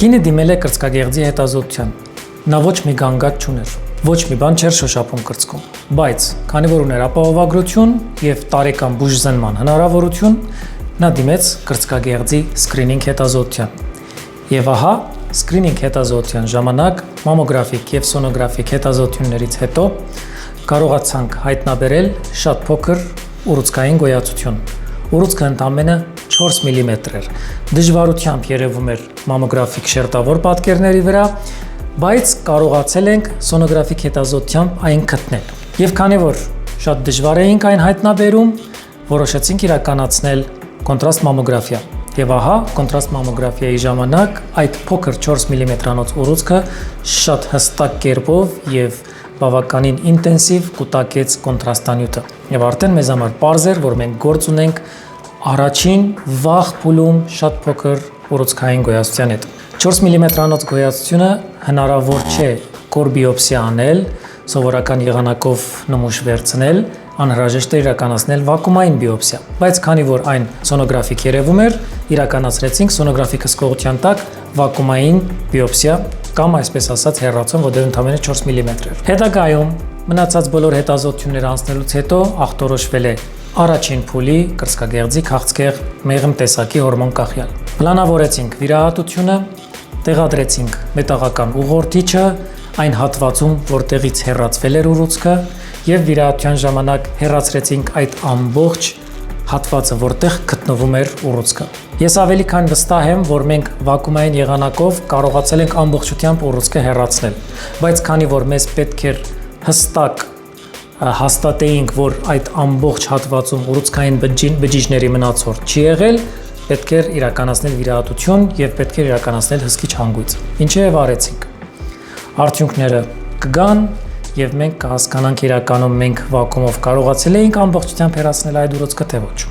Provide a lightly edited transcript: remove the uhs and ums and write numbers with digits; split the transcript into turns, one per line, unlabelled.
Կինը դիմել է կրծքագեղձի հետազոտության, նա ոչ մի գանգատ չուներ, ոչ մի բան չէր շոշափում կրծքում, բայց քանի որ ուներ ապահովագրություն և տարեկան բուժզնման հնարավորություն, նա դիմեց կրծքագեղձի սկրինինգ հետազոտության։ Եվ ահա, սկրինինգ հետազոտության ժամանակ մամոգրաֆիկ և սոնոգրաֆիկ հետազոտություններից հետո կարողացանք հայտնաբերել շատ փոքր ուռուցքային գոյացություն։ Ուռուցքը ընդամենը 4 մմ էր, դժվարությամբ երևում էր մամոգրաֆիկ շերտավոր պատկերների վրա, բայց կարողացել ենք սոնոգրաֆիկ հետազոտությամբ այն գտնել։ Եվ քանի որ շատ դժվար էինք այն հայտնաբերում, որոշեցինք իրականացնել կոնտրաստ մամոգրաֆիա։ Եվ ահա, կոնտրաստ մամոգրաֆիայի ժամանակ այդ փոքր 4 մմ-անոց ուռուցքը շատ հստակ կերպով և բավականին ինտենսիվ կուտակեց կոնտրաստանյութը։ Եվ արդեն մեզ համար պարզ էր, որ մենք գործ ունենք առաջին վաղ փուլում շատ փոքր ուռուցքային գոյացության հետ։ 4 մմ-անոց գոյացությունը հնարավոր չէ կոր բիոպսիա անել, սովորական եղանակով նմուշ վերցնել, անհրաժեշտ է իրականացնել վակուումային բիոպսիա, բայց քանի որ այն սոնոգրաֆիկ երևում էր, իրականացրեցինք սոնոգրաֆիկ հսկողության տակ վակուումային բիոպսիա կամ այսպես ասած հեռացում, որտեղ ընդամենը 4 մմ էր։ Հետագայում մնացած բոլոր հետազոտությունները անցնելուց հետո ախտորոշվել է առաջին փուլի կրծքագեղձի քաղցկեղ մեղմ տեսակի հորմոն կախյալ։ Պլանավորեցինք վիրահատությունը, տեղադրեցինք մետաղական ուղղորդիչը այն հատվածում, որտեղից հեռացվել էր ուռուցքը, և վիրահատության ժամանակ հեռացրեցինք այդ ամբողջ հատվածը, որտեղ գտնվում էր ուռուցքը։ Ես ավելի քան վստահ եմ, որ մենք վակուումային եղանակով կարողացել ենք ամբողջությամբ ուռուցքը հեռացնել, բայց քանի որ մեզ պետք էր հստակ հաստատեինք, որ այդ ամբողջ հատվածում ուռուցքային բջիջների մնացորդ չի եղել, պետք էր իրականացնել վիրահատություն և պետք էր իրականացնել հսկիչ հանգույց, ինչը և արեցինք։ Արդյունքները կգան և մենք կհասկանանք իրականում մենք վակուումով կարողացել էինք ամբողջությամբ հեռացնել այդ ուռուցքը, թե ոչ։